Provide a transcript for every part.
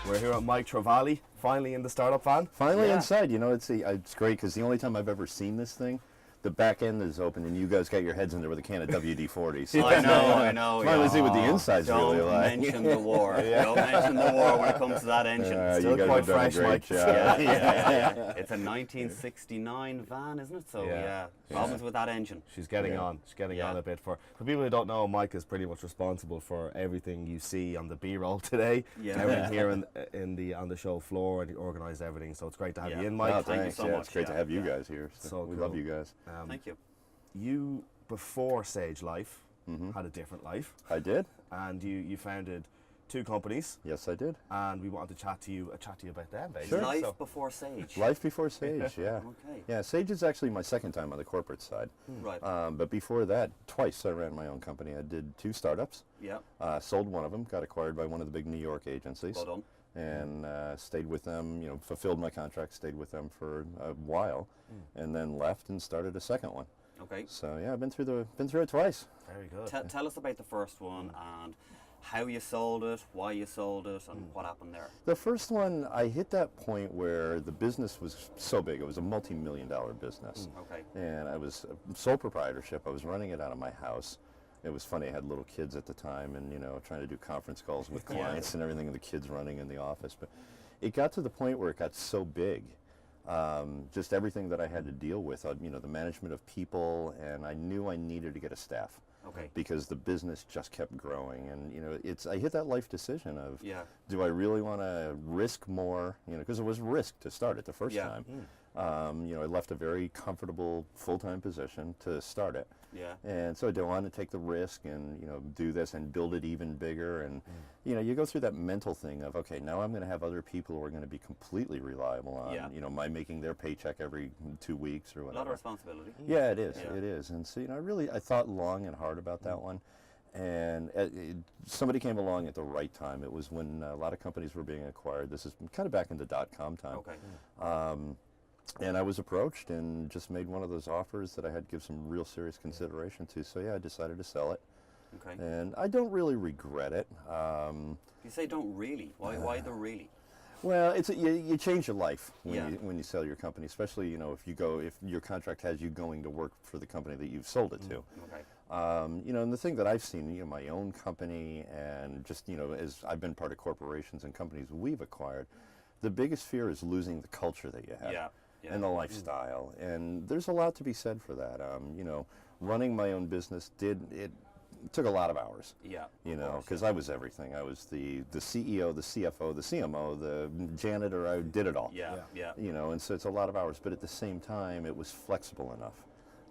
We're here at Mike Trovalli, finally in the startup van. Finally inside. You know, it's great because the only time I've ever seen this thing, the back end is open and you guys got your heads in there with a can of WD-40. So I know. Finally see what the inside's really like. Don't mention the war. Don't mention the war when it comes to that engine. Still quite fresh, Mike. Yeah. It's a 1969 van, isn't it? So problems with that engine. She's getting on. She's getting on a bit. For people who don't know, Mike is pretty much responsible for everything you see on the B-roll today. Yeah. Everything here on the show floor, and he organised everything. So it's great to have you in, Mike. Oh, Thank you so much. It's great to have you guys here. So we love you guys. Thank you. You, before Sage Life, had a different life. I did. And you founded 2 companies. Yes, I did. And we wanted to chat to you about them, basically. Sure. Life before Sage. Life before Sage, yeah. Okay. Yeah, Sage is actually my second time on the corporate side. Right. But before that, twice I ran my own company. I did 2 startups. Yeah. Sold one of them, got acquired by one of the big New York agencies. Well done. And stayed with them, fulfilled my contract, stayed with them for a while, and then left and started a second one. Okay. So yeah, I've been through it twice. Very good. Tell us about the first one and how you sold it, why you sold it, and what happened there. The first one, I hit that point where the business was so big. It was a multi-million-dollar business. Okay. And I was sole proprietorship. I was running it out of my house. It was funny. I had little kids at the time, and trying to do conference calls with clients and everything, and the kids running in the office. But it got to the point where it got so big, just everything that I had to deal with. The management of people, and I knew I needed to get a staff. Okay. Because the business just kept growing, and I hit that life decision of, do I really want to risk more? Because it was risk to start it the first time. I left a very comfortable full-time position to start it. Yeah. And so I don't want to take the risk and do this and build it even bigger. And you go through that mental thing of, okay, now I'm going to have other people who are going to be completely reliable on my making their paycheck every 2 weeks or whatever. A lot of responsibility. Yeah, it is. It is. And so I thought long and hard about that one. And somebody came along at the right time. It was when a lot of companies were being acquired. This is kind of back in the dot-com time. Okay. And I was approached and just made one of those offers that I had to give some real serious consideration to. So yeah, I decided to sell it. Okay. And I don't really regret it. You say don't really. Why the really? Well, you change your life when you sell your company, especially if your contract has you going to work for the company that you've sold it to. Okay. And the thing that I've seen, my own company, and just as I've been part of corporations and companies we've acquired, the biggest fear is losing the culture that you have. And the lifestyle, and there's a lot to be said for that. Running my own business took a lot of hours. Yeah. Because I was everything. I was the CEO, the CFO, the CMO, the janitor. I did it all. Yeah. And so it's a lot of hours. But at the same time, it was flexible enough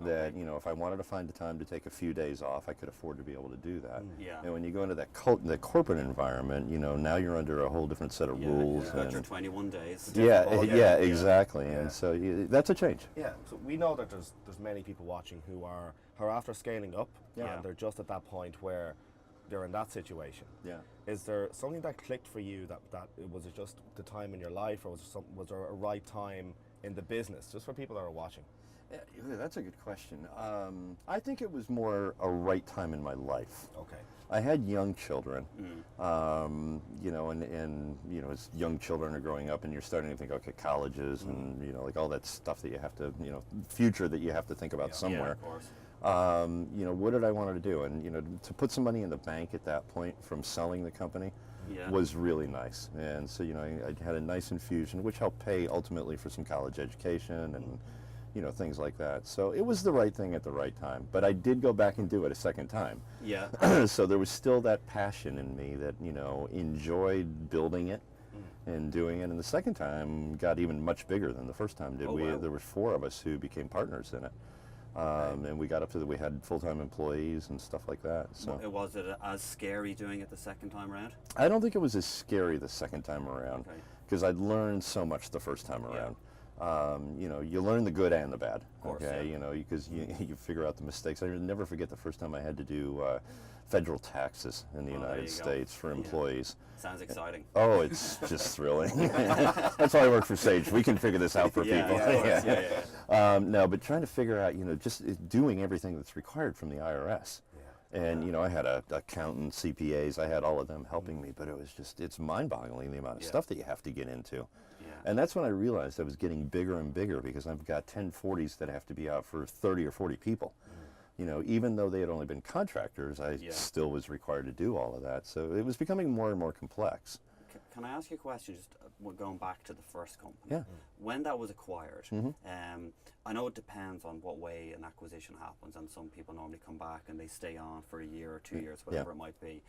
that if I wanted to find the time to take a few days off, I could afford to be able to do that. Yeah. And when you go into that corporate environment, now you're under a whole different set of rules. You've got your 21 days. Exactly. And so that's a change. Yeah. So we know that there's many people watching who are after scaling up, and they're just at that point where they're in that situation. Yeah. Is there something that clicked for you that was it just the time in your life, or was there a right time in the business, just for people that are watching? Yeah, that's a good question. I think it was more a right time in my life. Okay. I had young children, and as young children are growing up, and you're starting to think, okay, colleges, and like all that stuff that you have to, future that you have to think about somewhere. Yeah, of course. What did I want to do? And to put some money in the bank at that point from selling the company was really nice. And so I had a nice infusion, which helped pay ultimately for some college education and things like that. So it was the right thing at the right time. But I did go back and do it a second time. Yeah. So there was still that passion in me that, enjoyed building it and doing it. And the second time got even much bigger than the first time did. Wow. There were 4 of us who became partners in it. And we got up to we had full-time employees and stuff like that. So Was it as scary doing it the second time around? I don't think it was as scary the second time around, because I'd learned so much the first time around. You learn the good and the bad. Of course, because you figure out the mistakes. I never forget the first time I had to do federal taxes in the United States for employees. Sounds exciting. Oh, it's just thrilling. That's why I work for Sage. We can figure this out for people. No, but trying to figure out, just doing everything that's required from the IRS. And you know, I had accountants, CPAs, I had all of them helping me, but it was just, it's mind-boggling the amount of stuff that you have to get into. Yeah. And that's when I realized I was getting bigger and bigger, because I've got 1040s that have to be out for 30 or 40 people. You know, even though they had only been contractors, I still was required to do all of that. So it was becoming more and more complex. Can I ask you a question, just going back to the first company? Yeah. When that was acquired, I know it depends on what way an acquisition happens, and some people normally come back and they stay on for a year or 2 years, whatever it might be.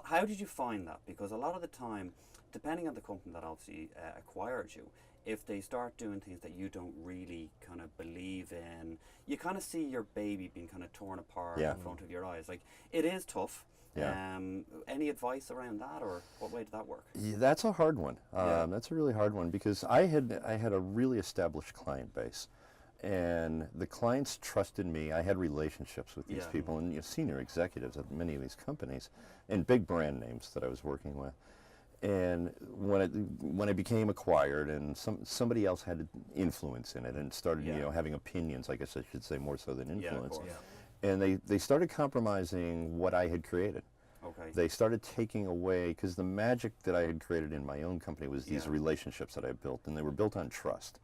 How did you find that? Because a lot of the time, depending on the company that obviously acquired you, if they start doing things that you don't really kind of believe in, you kind of see your baby being kind of torn apart in front of your eyes. Like, it is tough. Yeah. Any advice around that, or what way did that work? Yeah, that's a hard one. That's a really hard one, because I had a really established client base, and the clients trusted me. I had relationships with these people, and senior executives at many of these companies, and big brand names that I was working with. And when I became acquired, and somebody else had influence in it, and started having opinions, I guess I should say, more so than influence. And they started compromising what I had created. Okay. They started taking away, because the magic that I had created in my own company was these relationships that I built, and they were built on trust.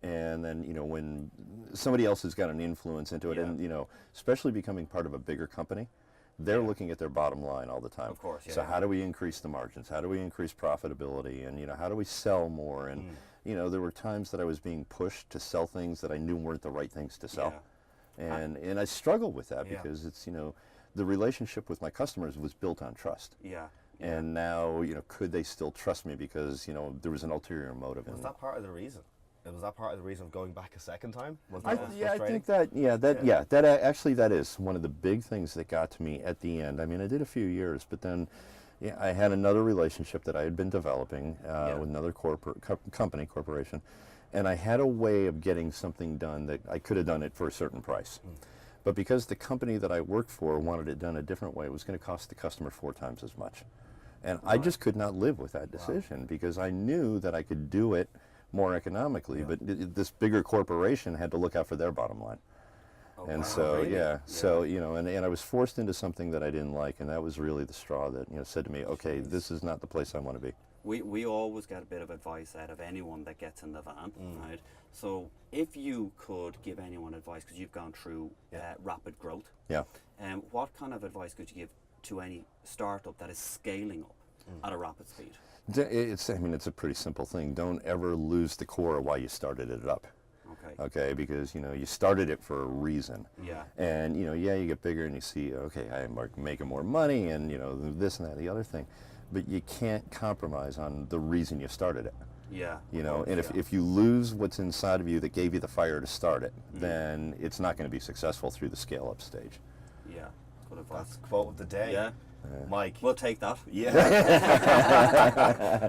And then, when somebody else has got an influence into it, and, especially becoming part of a bigger company, they're looking at their bottom line all the time. Of course, So how do we increase the margins? How do we increase profitability? And, how do we sell more? And, there were times that I was being pushed to sell things that I knew weren't the right things to sell. And I struggled with that, because it's, the relationship with my customers was built on trust. And now, could they still trust me, because, there was an ulterior motive in it. Was that part of the reason? Was that part of the reason of going back a second time? Was I that think that, actually that is one of the big things that got to me at the end. I mean, I did a few years, but then I had another relationship that I had been developing with another corporation, and I had a way of getting something done that I could have done it for a certain price. But because the company that I worked for wanted it done a different way, it was going to cost the customer 4 times as much. And I just could not live with that decision, because I knew that I could do it more economically, but this bigger corporation had to look out for their bottom line. And so, so, and I was forced into something that I didn't like, and that was really the straw that, said to me, okay, this is not the place I want to be. We always get a bit of advice out of anyone that gets in the van, right? So if you could give anyone advice, because you've gone through rapid growth, what kind of advice could you give to any startup that is scaling up at a rapid speed? It's a pretty simple thing. Don't ever lose the core of why you started it up. Okay, because you started it for a reason. And you get bigger and you see, okay, I'm making more money, and this and that, the other thing, but you can't compromise on the reason you started it. And if you lose what's inside of you that gave you the fire to start it, then it's not going to be successful through the scale up stage. Good advice. That's the quote of the day. Mike. We'll take that.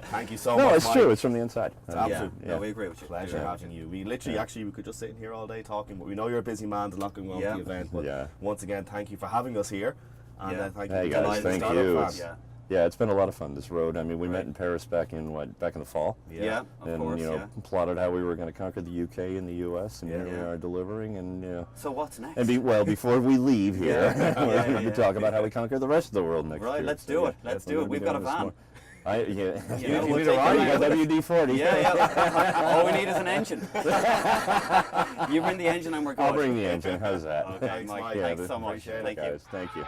Thank you so much, No, it's Mike. true. It's from the inside. It's absolute No, we agree with you. pleasure having you. We literally, actually, we could just sit in here all day talking, but we know you're a busy man. There's a lot going on with the event. But once again, thank you for having us here. And thank you Hey for guys, joining thank Startup you. Fan. Yeah, it's been a lot of fun, this road. I mean, we met in Paris back in the fall. Of course, plotted how we were going to conquer the UK and the US, and here we are delivering. And so what's next? And before we leave here, we're going to talk about how we conquer the rest of the world next year. Right, let's do it. Let's do it. We've got a van. You need a ride. You got WD-40. All we need is an engine. You bring the engine and we're going. I'll bring the engine. How's that? Okay, Mike. Thanks so much. Thank you.